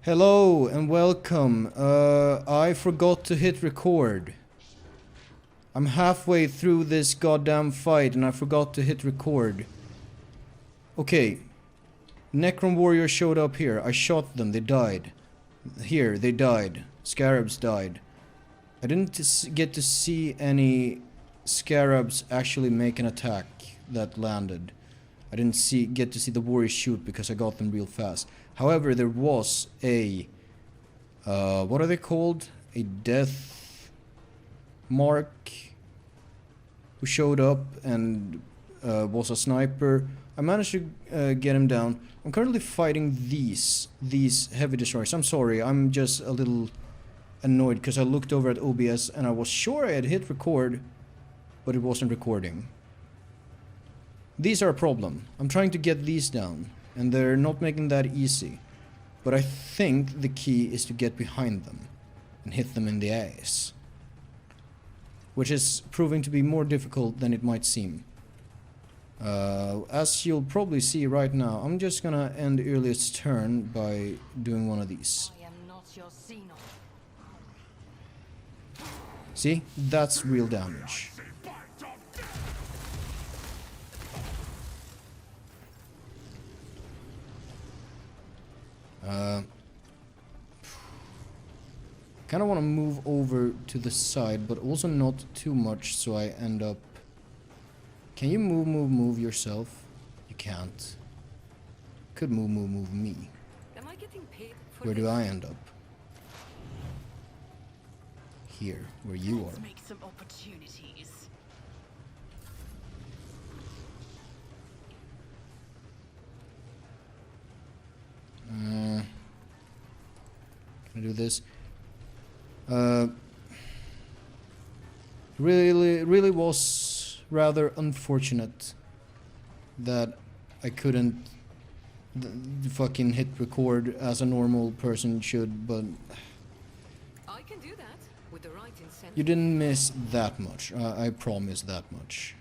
Hello and welcome. I forgot to hit record. I'm halfway through this goddamn fight and I forgot to hit record. Okay. Necron warrior showed up here. I shot them. They died. Here, they died. Scarabs died. I didn't get to see any scarabs actually make an attack that landed. I didn't get to see the warriors shoot because I got them real fast. However, there was a... what are they called? A death mark who showed up and was a sniper. I managed to get him down. I'm currently fighting these heavy destroyers. I'm sorry, I'm just a little annoyed because I looked over at OBS and I was sure I had hit record, but it wasn't recording. These are a problem. I'm trying to get these down, and they're not making that easy. But I think the key is to get behind them and hit them in the ass. Which is proving to be more difficult than it might seem. As you'll probably see right now, I'm just gonna end earliest turn by doing one of these. I am not your Xenon. See? That's real damage. Kind of want to move over to the side, but also not too much, so I end up... Can you move yourself? You can't. Could move me. Am I getting paid for Where this? do I end up? Here, where you Let's are. make some opportunities. Can I do this? Really was rather unfortunate that I couldn't fucking hit record as a normal person should, but I can do that with the right incentive. you didn't miss that much. I promise that much.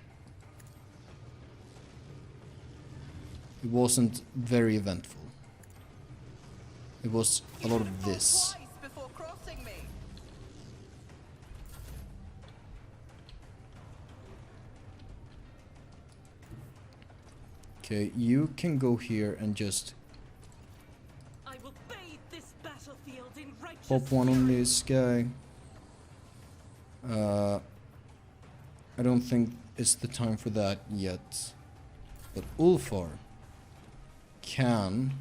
It wasn't very eventful. It was a lot of this. Twice before crossing me. Okay, you can go here and just I will bathe this battlefield in righteous pop one on fury. this guy. I don't think it's the time for that yet. But Ulfar can,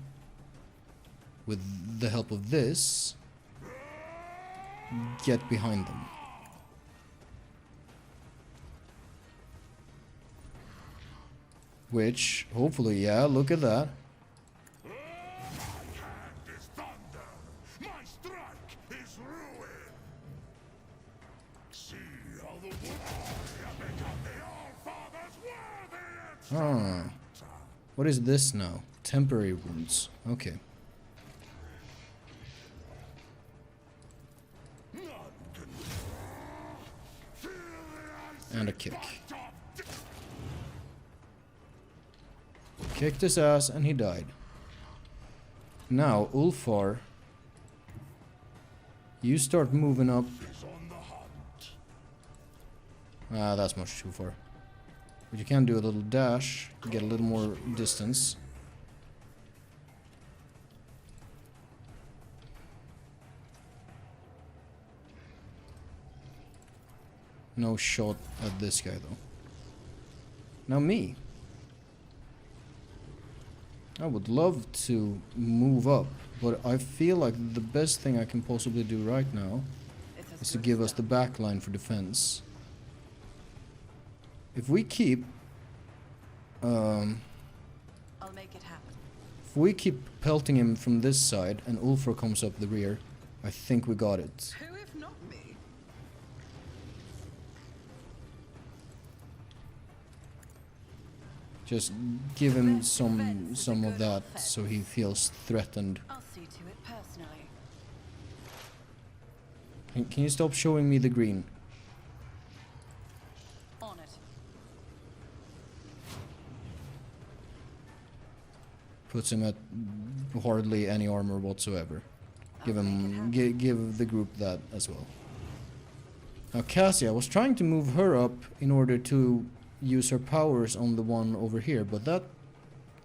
with the help of this, get behind them. Which, hopefully, yeah, look at that. Ah. What is this now? Temporary wounds. Okay. And a kick. Kicked his ass and he died. Now, Ulfar, you start moving up. Ah, that's much too far. But you can do a little dash to get a little more distance. No shot at this guy though. Now me. I would love to move up, but I feel like the best thing I can possibly do right now is to give us the back line for defense. If we keep I'll make it happen. if we keep pelting him from this side and Ulfar comes up the rear, I think we got it. Who if not me? Just give him some of that so he feels threatened. I'll see to it personally. Can you stop showing me the green? On it. Puts him at hardly any armor whatsoever. Give the group that as well. Now Cassie, I was trying to move her up in order to use her powers on the one over here, but that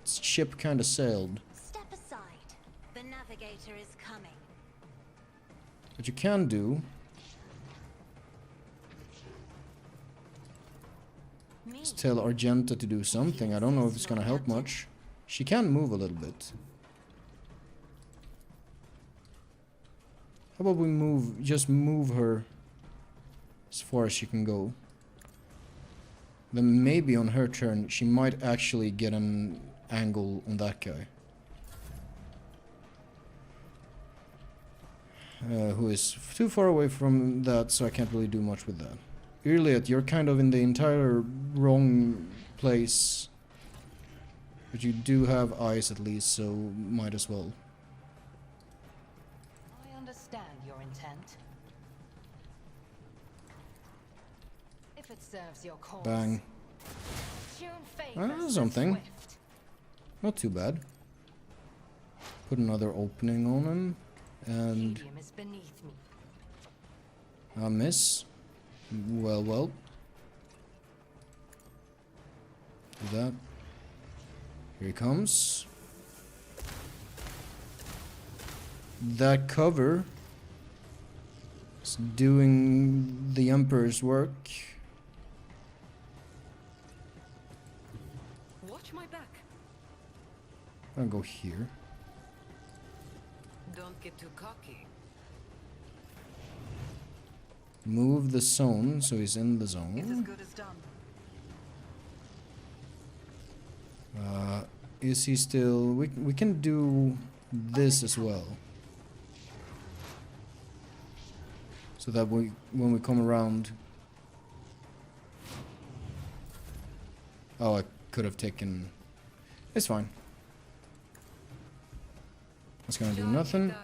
ship kind of sailed. Step aside. The navigator is coming. What you can do is tell Argenta to do something. I don't know if it's gonna help much. She can move a little bit. How about we just move her as far as she can go. Then maybe on her turn she might actually get an angle on that guy. Who is too far away from that, so I can't really do much with that. Iliad, you're kind of in the entire wrong place. But you do have eyes at least, so might as well. I understand your intent. If it serves your cause. Bang. Tune Ah, something. Not too bad. Put another opening on him. And Medium is beneath me. I miss. Well. Do that. Here he comes. That cover is doing the Emperor's work. Watch my back. I'll go here. Don't get too cocky. Move the zone so he's in the It's as zone. good as done. Is he still... We can do this as well. So that when we come around... Oh, I could have taken... It's fine. It's gonna do nothing.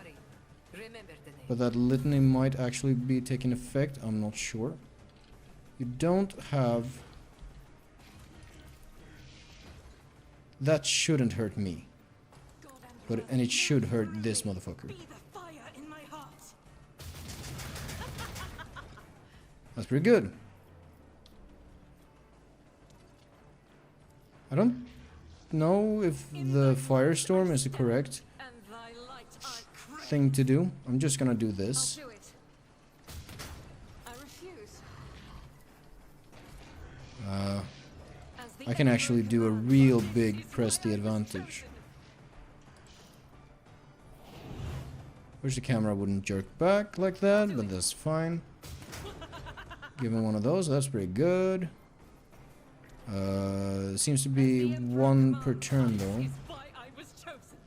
Remember the name. But that litany might actually be taking effect. I'm not sure. You don't have... That shouldn't hurt me. And it should hurt this motherfucker. Be the fire in my heart. That's pretty good. I don't know if the firestorm is the correct And thy light I crave. thing to do. I'm just gonna do I'll this. do it. I refuse. As the I can actually Emperor do a commands, real this big is press why the I was advantage. chosen. Wish the camera wouldn't jerk back like that, but that's fine. Give him one of those, that's pretty good. Seems to be The Emperor one per commands, turn this though. is why I was chosen.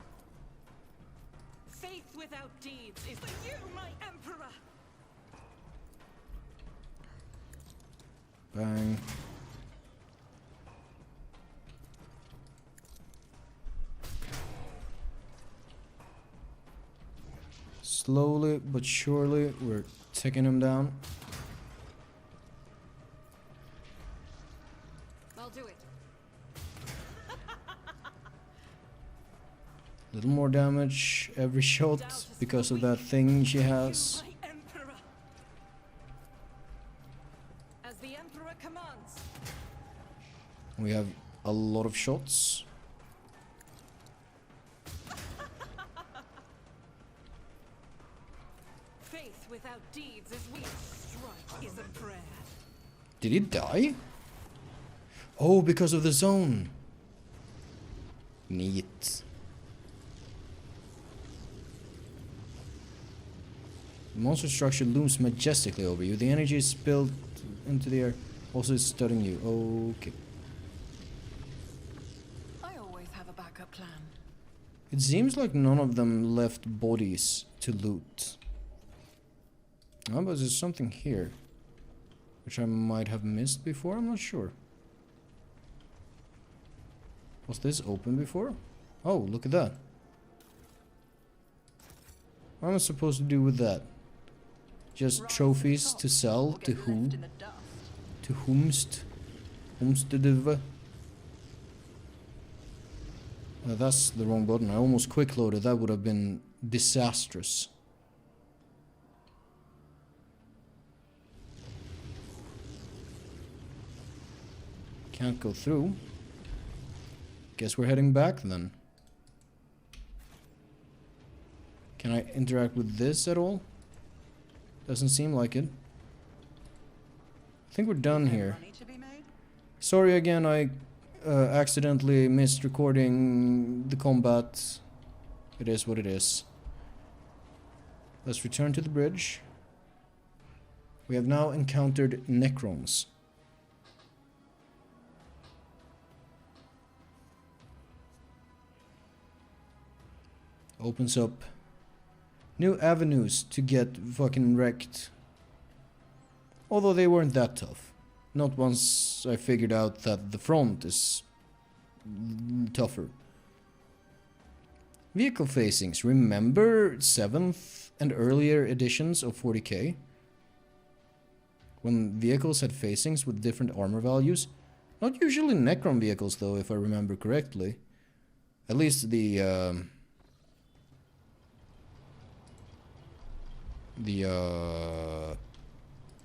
Faith without deeds is for you, my Emperor. Bang. Slowly but surely, we're taking him down. I'll do it. A little more damage every shot because of that thing she has. You, my Emperor. As the Emperor commands. We have a lot of shots. Faith without deeds is weak. Strike is a prayer. Did he die? Oh, because of the zone. Neat. The monster structure looms majestically over you. The energy is spilled into the air. Also, it's studying you. Okay. I always have a backup plan. It seems like none of them left bodies to loot. Oh, but there's something here. Which I might have missed before, I'm not sure. Was this open before? Oh, look at that. What am I supposed to do with that? Just trophies to sell to who? To whomst? Whomstedive? That's the wrong button. I almost quick loaded. That would have been disastrous. Can't go through. Guess we're heading back then. Can I interact with this at all? Doesn't seem like it. I think we're done here. Money to be made? Sorry again, I accidentally missed recording the combat. It is what it is. Let's return to the bridge. We have now encountered Necrons. Opens up new avenues to get fucking wrecked. Although they weren't that tough. Not once I figured out that the front is tougher. Vehicle facings. Remember 7th and earlier editions of 40k? When vehicles had facings with different armor values? Not usually Necron vehicles though, if I remember correctly. At least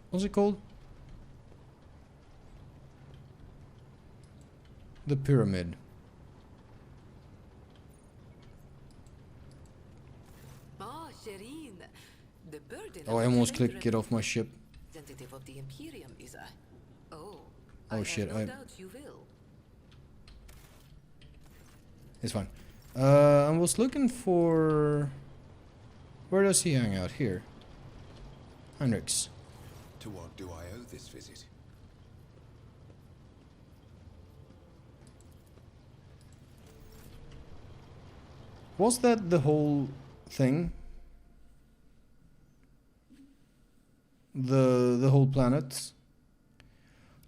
what's it called? The pyramid. Ah, Shireen. The burden Oh, I almost clicked get off my ship. representative of the Imperium is a... Oh, Oh I shit, have no doubt you will. It's fine. I was looking for... Where does he hang out? Here. Heinrichs. To what do I owe this visit? Was that the whole thing? The whole planet?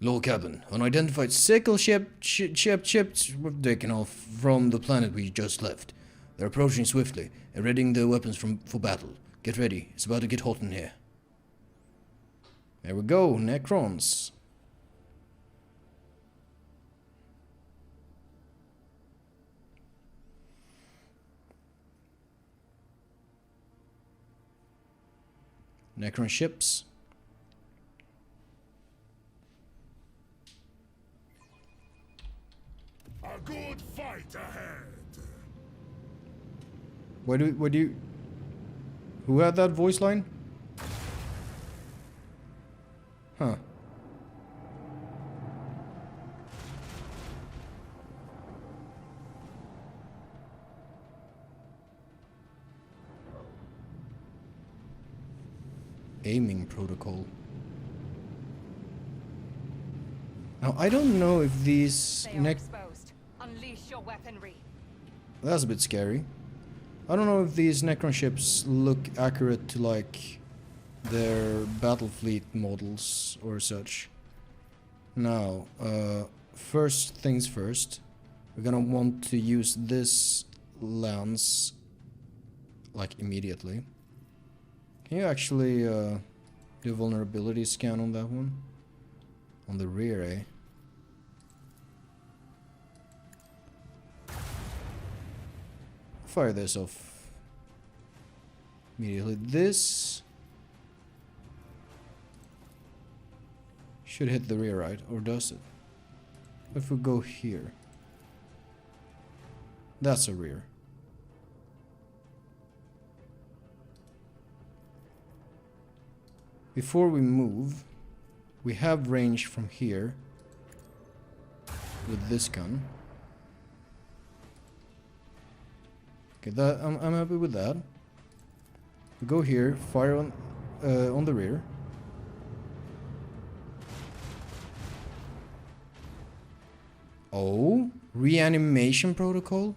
Low cabin. Unidentified sickle ships were taken off from the planet we just left. They're approaching swiftly and readying their weapons for battle. Get ready. It's about to get hot in here. There we go. Necrons. Necron ships. A good fight ahead. Where do you... Who had that voice line? Huh. Aiming protocol. Now, I don't know if these They are exposed. Unleash your weaponry. That's a bit scary. I don't know if these Necron ships look accurate to, like, their battle fleet models or such. Now, first things first. We're gonna want to use this lance, like, immediately. Can you actually do a vulnerability scan on that one? On the rear, eh? Fire this off immediately. This should hit the rear, right? Or does it? If we go here. That's a rear. Before we move, we have range from here with this gun. Okay, that I'm happy with that. We go here, fire on the rear. Oh, reanimation protocol?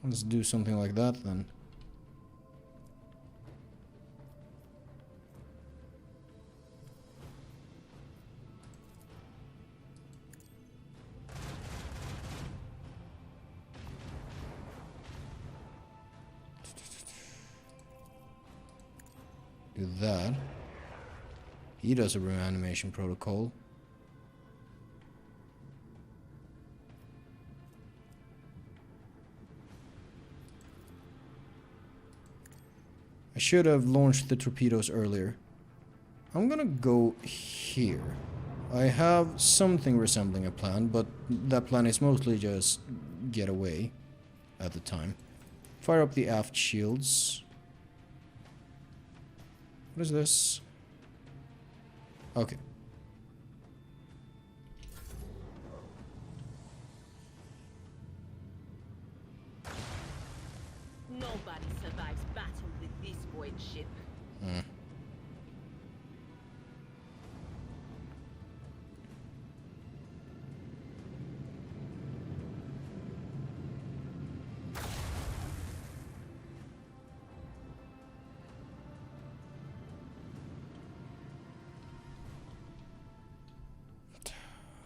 Let's do something like that then. Do that. He does a reanimation protocol. I should have launched the torpedoes earlier. I'm gonna go here. I have something resembling a plan, but that plan is mostly just get away at the time. Fire up the aft shields. What is this? Okay. Nobody survives battle with this void ship.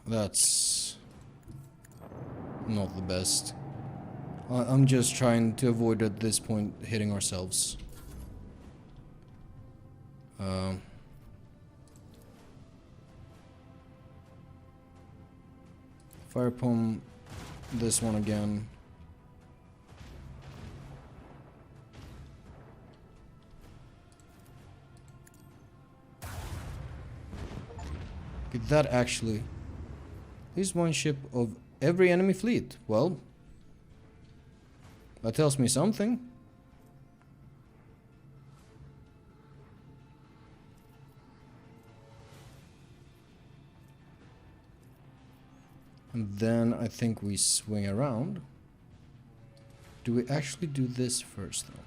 That's not the best. I'm just trying to avoid at this point hitting ourselves. Fire upon this one again. Did that actually? At least one ship of every enemy fleet. Well, that tells me something. And then I think we swing around. Do we actually do this first though?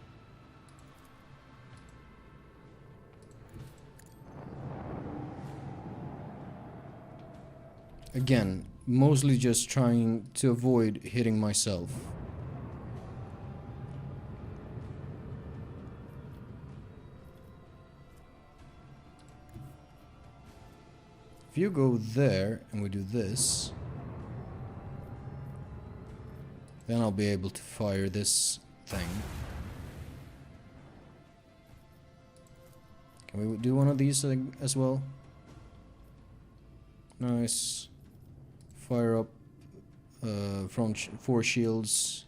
Again, mostly just trying to avoid hitting myself. If you go there and we do this, then I'll be able to fire this thing. Can we do one of these as well? Nice. Fire up front 4 shields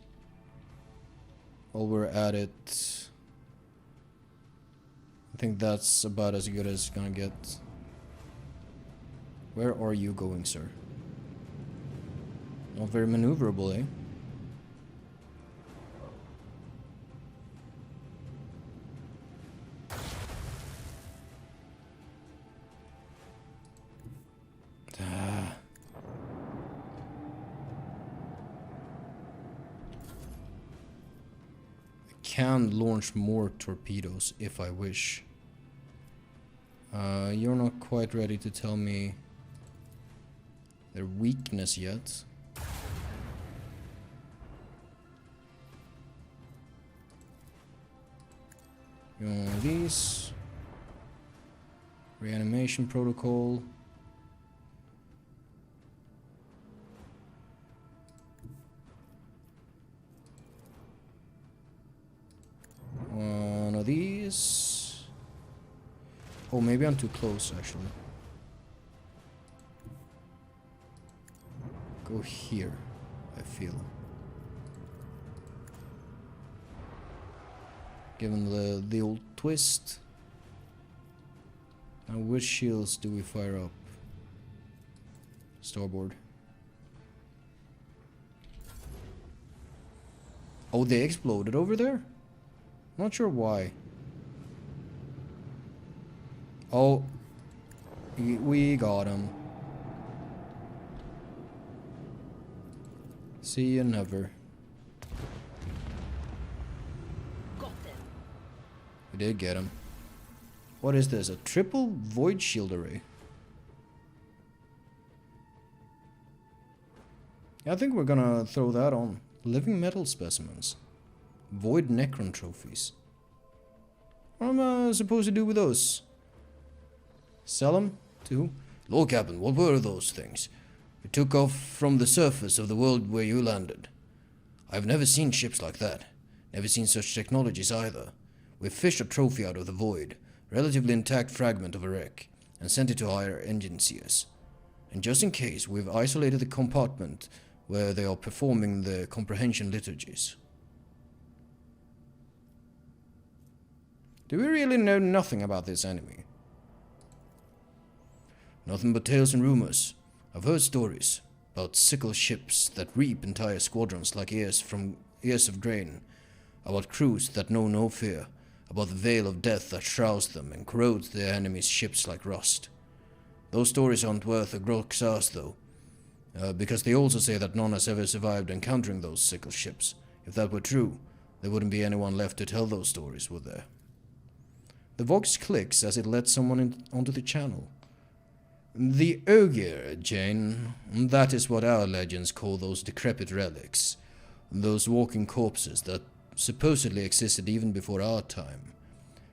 while we're at it. I think that's about as good as it's gonna get. Where are you going, sir? Not very maneuverable, eh? Can launch more torpedoes if I wish. You're not quite ready to tell me their weakness yet. You want one of these? Reanimation protocol. One of these. Oh, maybe I'm too close actually. Go here, I feel. Given the old twist. Now which shields do we fire up? Starboard. Oh, they exploded over there? Not sure why. Oh, we got him. See you never. Got them. We did get him. What is this? A triple void shield array? Yeah, I think we're gonna throw that on. Living metal specimens. Void Necron trophies. What am I supposed to do with those? Sell them? To who? Lord Captain, what were those things? We took off from the surface of the world where you landed. I've never seen ships like that. Never seen such technologies either. We fished a trophy out of the void, relatively intact fragment of a wreck, and sent it to our engineers. And just in case, we've isolated the compartment where they are performing the comprehension liturgies. Do we really know nothing about this enemy? Nothing but tales and rumors. I've heard stories about sickle ships that reap entire squadrons like ears of grain, about crews that know no fear, about the veil of death that shrouds them and corrodes their enemies' ships like rust. Those stories aren't worth a grok's ass, though, because they also say that none has ever survived encountering those sickle ships. If that were true, there wouldn't be anyone left to tell those stories, would there? The voice clicks as it lets someone onto the channel. The Ogre, Jane. That is what our legends call those decrepit relics. Those walking corpses that supposedly existed even before our time.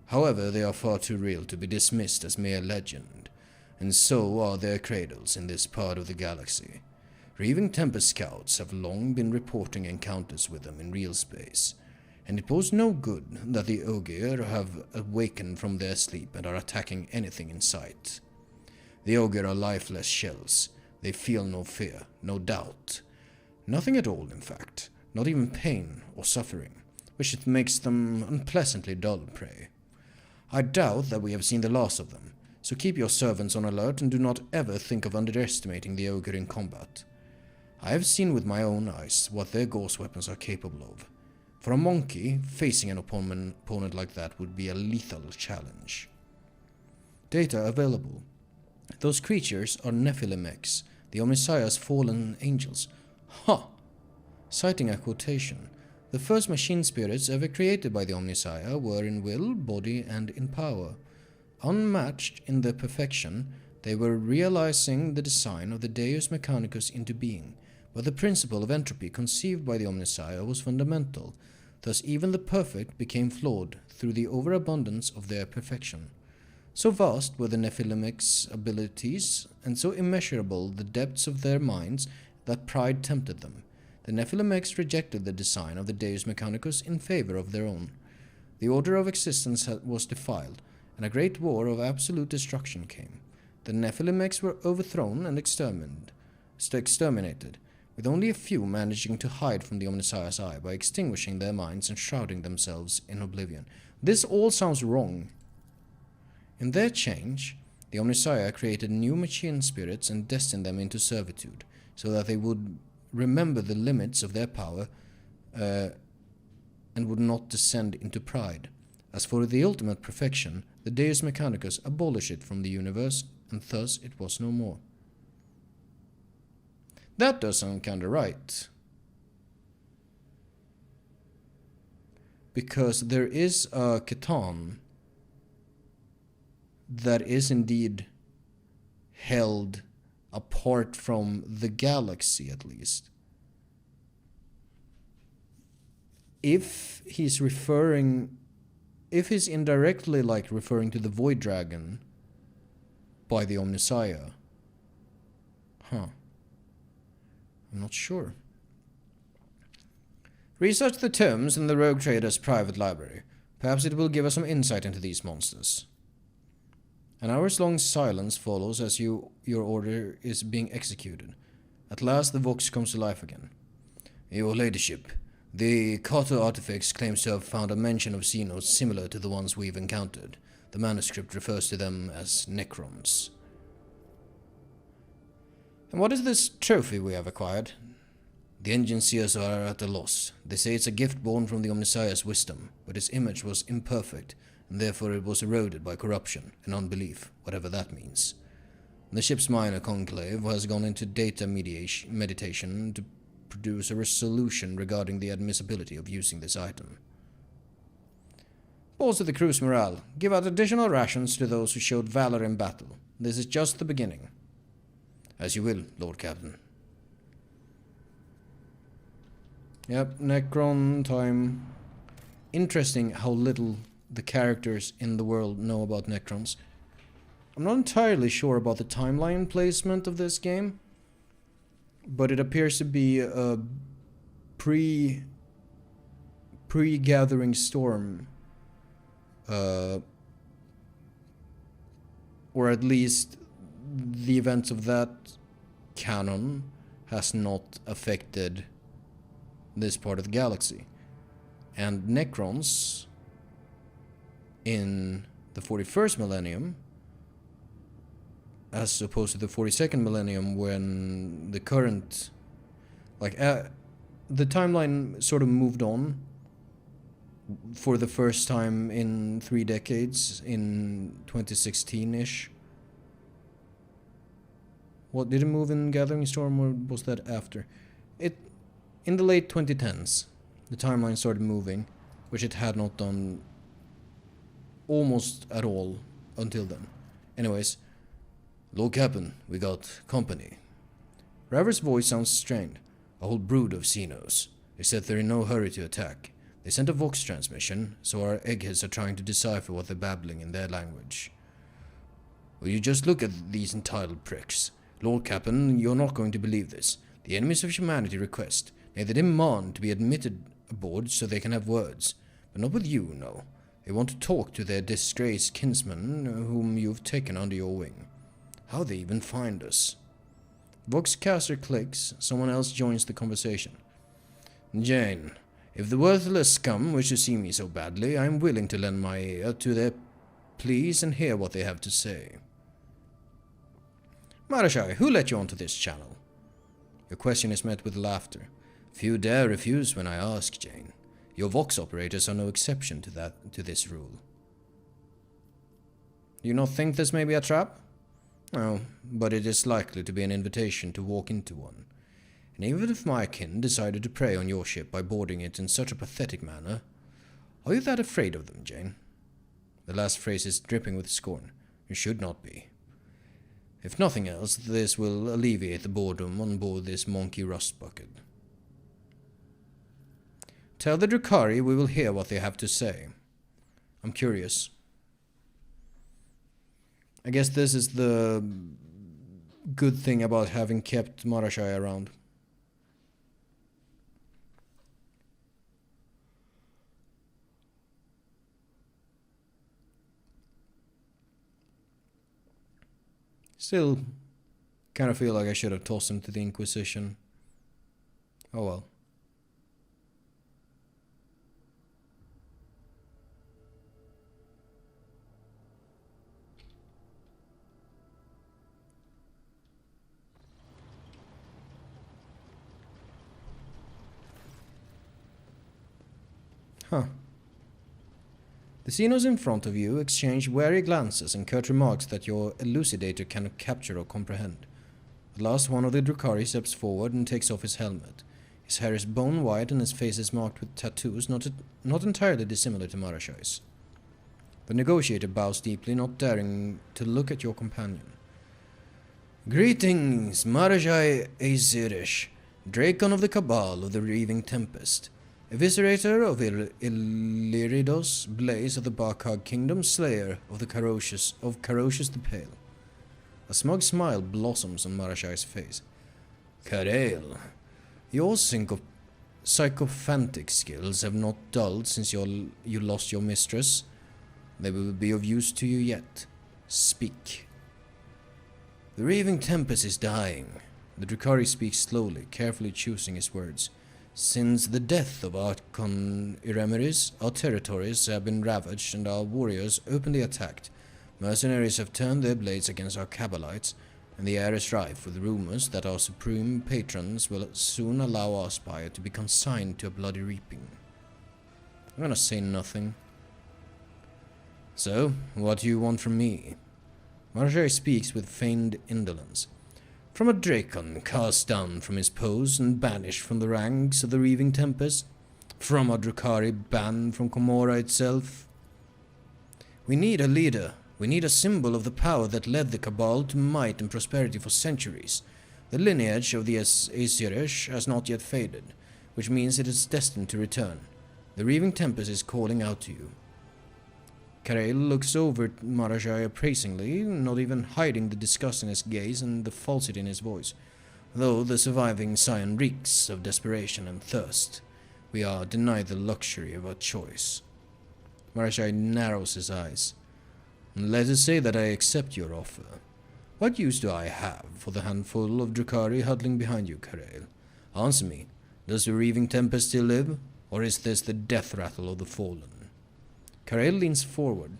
However, they are far too real to be dismissed as mere legend, and so are their cradles in this part of the galaxy. Reaving Tempest Scouts have long been reporting encounters with them in real space, and it bodes no good that the Ogre have awakened from their sleep and are attacking anything in sight. The Ogre are lifeless shells. They feel no fear, no doubt. Nothing at all, in fact. Not even pain or suffering, which makes them unpleasantly dull prey. I doubt that we have seen the last of them, so keep your servants on alert and do not ever think of underestimating the Ogre in combat. I have seen with my own eyes what their gauze weapons are capable of. For a monkey, facing an opponent like that would be a lethal challenge. Data available. Those creatures are Nephilim X, the Omnissiah's fallen angels. Ha! Citing a quotation, the first machine spirits ever created by the Omnissiah were in will, body, and in power. Unmatched in their perfection, they were realizing the design of the Deus Mechanicus into being, but the principle of entropy conceived by the Omnissiah was fundamental, thus even the perfect became flawed through the overabundance of their perfection. So vast were the Nephilimic's abilities, and so immeasurable the depths of their minds, that pride tempted them. The Nephilimics rejected the design of the Deus Mechanicus in favor of their own. The order of existence was defiled, and a great war of absolute destruction came. The Nephilimics were overthrown and exterminated, with only a few managing to hide from the Omnissiah's eye by extinguishing their minds and shrouding themselves in oblivion. This all sounds wrong. In their change, the Omnissiah created new machine spirits and destined them into servitude, so that they would remember the limits of their power and would not descend into pride. As for the ultimate perfection, the Deus Mechanicus abolished it from the universe, and thus it was no more. That does sound kinda right. Because there is a Catan that is indeed held apart from the galaxy, at least. If he's indirectly like referring to the Void Dragon by the Omnissiah, I'm not sure. Research the terms in the Rogue Trader's private library. Perhaps it will give us some insight into these monsters. An hours-long silence follows as your order is being executed. At last the vox comes to life again. Your ladyship, the Kato artifacts claims to have found a mention of Xenos similar to the ones we've encountered. The manuscript refers to them as Necrons. And what is this trophy we have acquired? The engine seers are at a loss. They say it's a gift born from the Omnissiah's wisdom, but its image was imperfect, and therefore it was eroded by corruption and unbelief, whatever that means. The ship's minor conclave has gone into data meditation to produce a resolution regarding the admissibility of using this item. Bolster the crew's morale. Give out additional rations to those who showed valor in battle. This is just the beginning. As you will, Lord Captain. Yep, Necron time. Interesting how little the characters in the world know about Necrons. I'm not entirely sure about the timeline placement of this game, but it appears to be a pre-Gathering Storm, or at least the events of that canon has not affected this part of the galaxy. And Necrons in the 41st millennium, as opposed to the 42nd millennium, when the current, like, the timeline sort of moved on for the first time in 3 decades in 2016-ish. What, did it move in Gathering Storm, or was that after? In the late 2010s, the timeline started moving, which it had not done almost at all until then. Anyways, Lord Captain, we got company. Raver's voice sounds strained. A whole brood of Xenos. They said they're in no hurry to attack. They sent a Vox transmission, so our eggheads are trying to decipher what they're babbling in their language. Will you just look at these entitled pricks? Lord Captain, you're not going to believe this. The enemies of humanity request, nay, they demand to be admitted aboard so they can have words. But not with you, no. They want to talk to their disgraced kinsman whom you've taken under your wing. How they even find us? Voxcaster clicks, someone else joins the conversation. Jane, if the worthless scum wish to see me so badly, I am willing to lend my ear to their pleas and hear what they have to say. Marashai, who let you onto this channel? Your question is met with laughter. Few dare refuse when I ask, Jane. Your Vox operators are no exception to this rule. You not think this may be a trap? No, but it is likely to be an invitation to walk into one. And even if my kin decided to prey on your ship by boarding it in such a pathetic manner, are you that afraid of them, Jane? The last phrase is dripping with scorn. You should not be. If nothing else, this will alleviate the boredom on board this monkey rust bucket. Tell the Drukhari we will hear what they have to say. I'm curious. I guess this is the good thing about having kept Marashai around. Still, kind of feel like I should have tossed him to the Inquisition. Oh well. Huh. The Xenos in front of you exchange wary glances and curt remarks that your elucidator cannot capture or comprehend. At last one of the Drukhari steps forward and takes off his helmet. His hair is bone white and his face is marked with tattoos not entirely dissimilar to Marashai's. The negotiator bows deeply, not daring to look at your companion. Greetings, Marashai Aezirish, Dracon of the Cabal of the Reaving Tempest. Eviscerator of Illyriodos, Blaze of the Barkhag Kingdom, Slayer of the Carocious the Pale. A smug smile blossoms on Marashai's face. Karael, your sycophantic skills have not dulled since you lost your mistress. They will be of use to you yet. Speak. The Reaving Tempest is dying. The Drukhari speaks slowly, carefully choosing his words. Since the death of Archon Iremeris, our territories have been ravaged and our warriors openly attacked. Mercenaries have turned their blades against our Cabalites, and the air is rife with rumors that our supreme patrons will soon allow our spire to be consigned to a bloody reaping. I'm gonna say nothing. So, what do you want from me? Marashai speaks with feigned indolence. From a Dracon cast down from his post and banished from the ranks of the Reaving Tempest? From a Drukhari banned from Komorra itself? We need a leader. We need a symbol of the power that led the Cabal to might and prosperity for centuries. The lineage of the Aezirish has not yet faded, which means it is destined to return. The Reaving Tempest is calling out to you. Karael looks over at Marashai appraisingly, not even hiding the disgust in his gaze and the falsity in his voice. Though the surviving scion reeks of desperation and thirst, we are denied the luxury of a choice. Marashai narrows his eyes. Let us say that I accept your offer. What use do I have for the handful of Drukhari huddling behind you, Karael? Answer me, does the Reaving Tempest still live, or is this the death rattle of the fallen? Karel leans forward.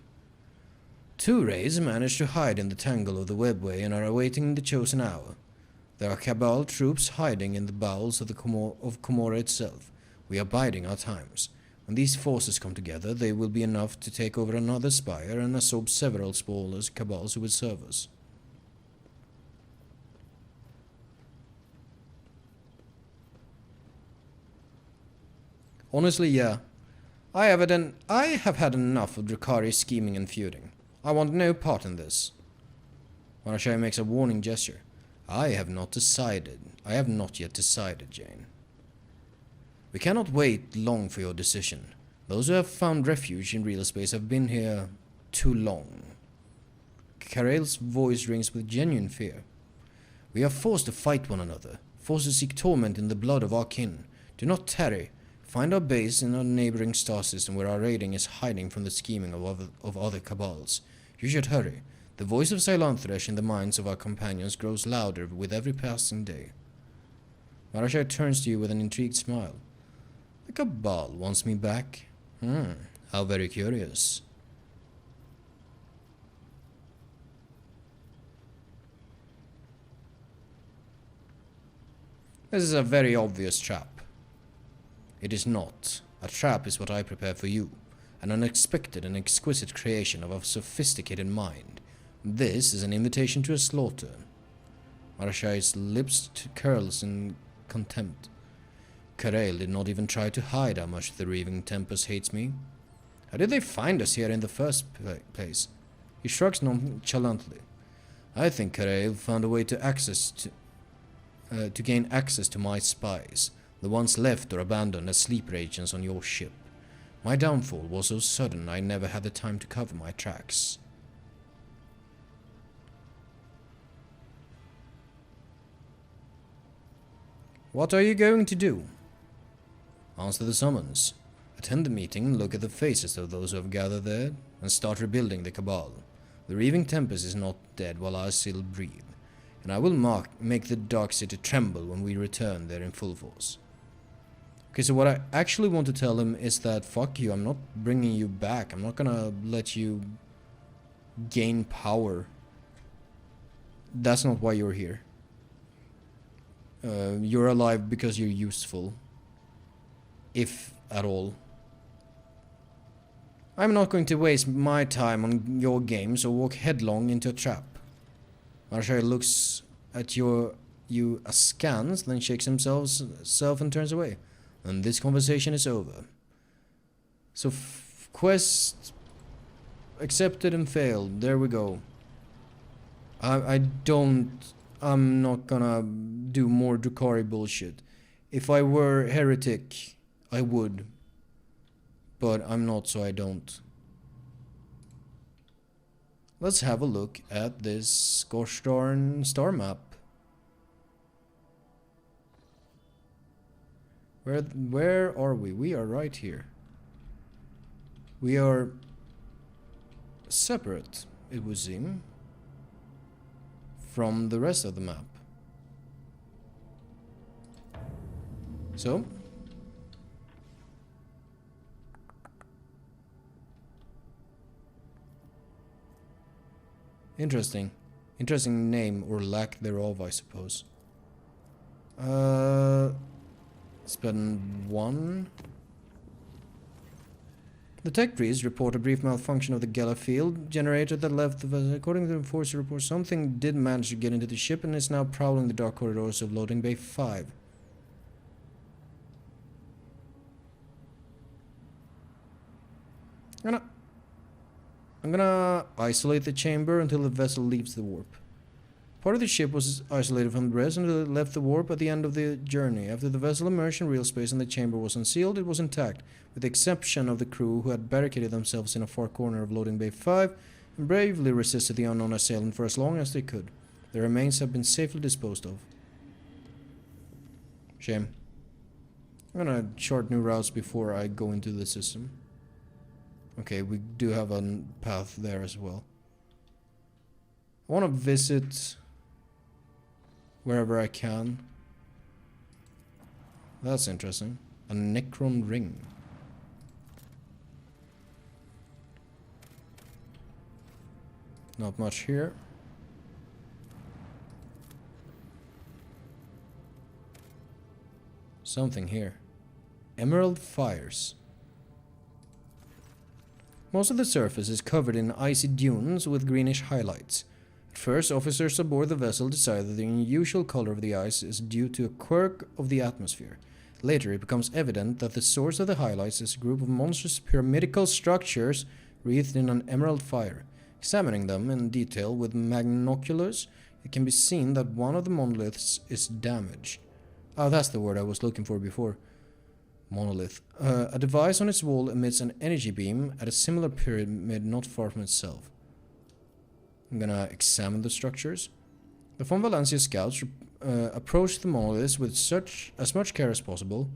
2 rays manage to hide in the tangle of the webway and are awaiting the chosen hour. There are Cabal troops hiding in the bowels of Comora itself. We are biding our times. When these forces come together, they will be enough to take over another spire and absorb several smaller Cabals who will serve us. Honestly, yeah. I have had enough of Drakari scheming and feuding. I want no part in this. Marashai makes a warning gesture. I have not yet decided, Jane. We cannot wait long for your decision. Those who have found refuge in real space have been here too long. Karel's voice rings with genuine fear. We are forced to fight one another, forced to seek torment in the blood of our kin. Do not tarry. Find our base in a neighboring star system where our raiding is hiding from the scheming of other Cabals. You should hurry. The voice of Silantresh in the minds of our companions grows louder with every passing day. Marashai turns to you with an intrigued smile. The Cabal wants me back? How very curious. This is a very obvious trap. It is not. A trap is what I prepare for you. An unexpected and exquisite creation of a sophisticated mind. This is an invitation to a slaughter. Marashai's lips curls in contempt. Karel did not even try to hide how much the Reaving Tempest hates me. How did they find us here in the first place? He shrugs nonchalantly. I think Karel found a way to gain access to my spies, the ones left or abandoned as sleeper agents on your ship. My downfall was so sudden I never had the time to cover my tracks. What are you going to do? Answer the summons. Attend the meeting, look at the faces of those who have gathered there, and start rebuilding the Cabal. The Reaving Tempest is not dead while I still breathe, and I will make the Dark City tremble when we return there in full force. Okay, so what I actually want to tell him is that, fuck you, I'm not bringing you back. I'm not gonna let you gain power. That's not why you're here. You're alive because you're useful. If at all. I'm not going to waste my time on your games or walk headlong into a trap. Marshall looks at you askance, then shakes himself and turns away. And this conversation is over. So quest accepted and failed. There we go. I'm not gonna do more Drakari bullshit. If I were heretic, I would. But I'm not, so I don't. Let's have a look at this gosh darn star map. Where are we? We are right here. We are separate, it would seem, from the rest of the map. So, interesting name or lack thereof, I suppose. Spend 1. The tech breeze report a brief malfunction of the Gela field generator that left the according to the Enforcer report, something did manage to get into the ship and is now prowling the dark corridors of loading bay 5. I'm gonna isolate the chamber until the vessel leaves the warp. Part of the ship was isolated from the rest until it left the warp at the end of the journey. After the vessel emerged in real space and the chamber was unsealed, it was intact, with the exception of the crew who had barricaded themselves in a far corner of loading bay 5 and bravely resisted the unknown assailant for as long as they could. Their remains have been safely disposed of. Shame. I'm gonna chart new routes before I go into the system. Okay, we do have a path there as well. I want to visit wherever I can. That's interesting. A Necron ring. Not much here. Something here. Emerald fires. Most of the surface is covered in icy dunes with greenish highlights. At first, officers aboard the vessel decided that the unusual color of the ice is due to a quirk of the atmosphere. Later, it becomes evident that the source of the highlights is a group of monstrous pyramidical structures wreathed in an emerald fire. Examining them in detail with magnoculars, it can be seen that one of the monoliths is damaged. Oh, that's the word I was looking for before. Monolith. A device on its wall emits an energy beam at a similar pyramid not far from itself. I'm gonna examine the structures. The von Valencia scouts approached the monoliths with as much care as possible,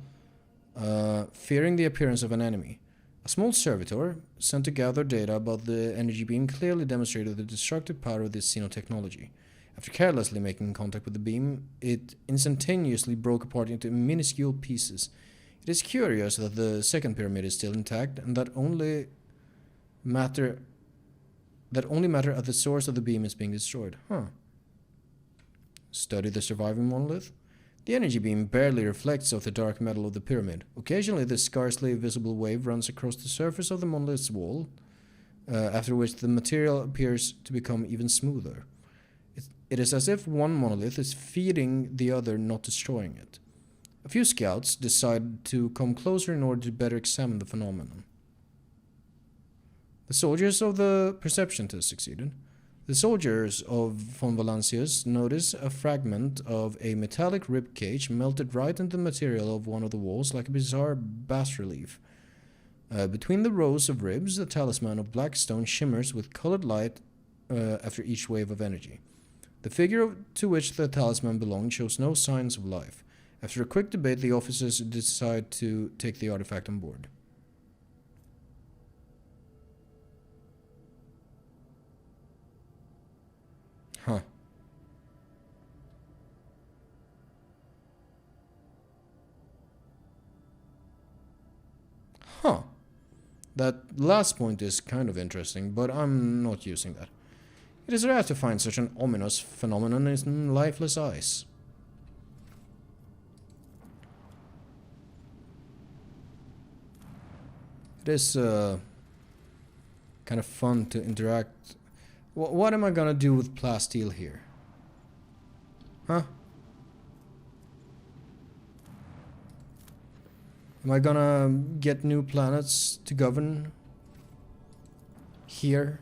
fearing the appearance of an enemy. A small servitor, sent to gather data about the energy beam, clearly demonstrated the destructive power of this xenotechnology. After carelessly making contact with the beam, it instantaneously broke apart into minuscule pieces. It is curious that the second pyramid is still intact, and that only matter at the source of the beam is being destroyed. Study the surviving monolith. The energy beam barely reflects off the dark metal of the pyramid. Occasionally, this scarcely visible wave runs across the surface of the monolith's wall, after which the material appears to become even smoother. It is as if one monolith is feeding the other, not destroying it. A few scouts decide to come closer in order to better examine the phenomenon. The soldiers of the perception test succeeded. The soldiers of von Valencius notice a fragment of a metallic rib cage melted right into the material of one of the walls like a bizarre bas-relief. Between the rows of ribs, the talisman of black stone shimmers with colored light after each wave of energy. The figure to which the talisman belonged shows no signs of life. After a quick debate, the officers decide to take the artifact on board. Huh. Huh. That last point is kind of interesting, but I'm not using that. It is rare to find such an ominous phenomenon in lifeless ice. It is kind of fun to interact. What am I gonna do with plasteel here? Huh? Am I gonna get new planets to govern here?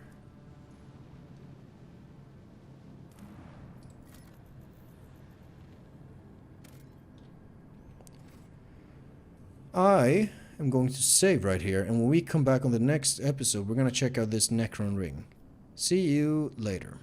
I am going to save right here, and when we come back on the next episode, we're going to check out this Necron ring. See you later.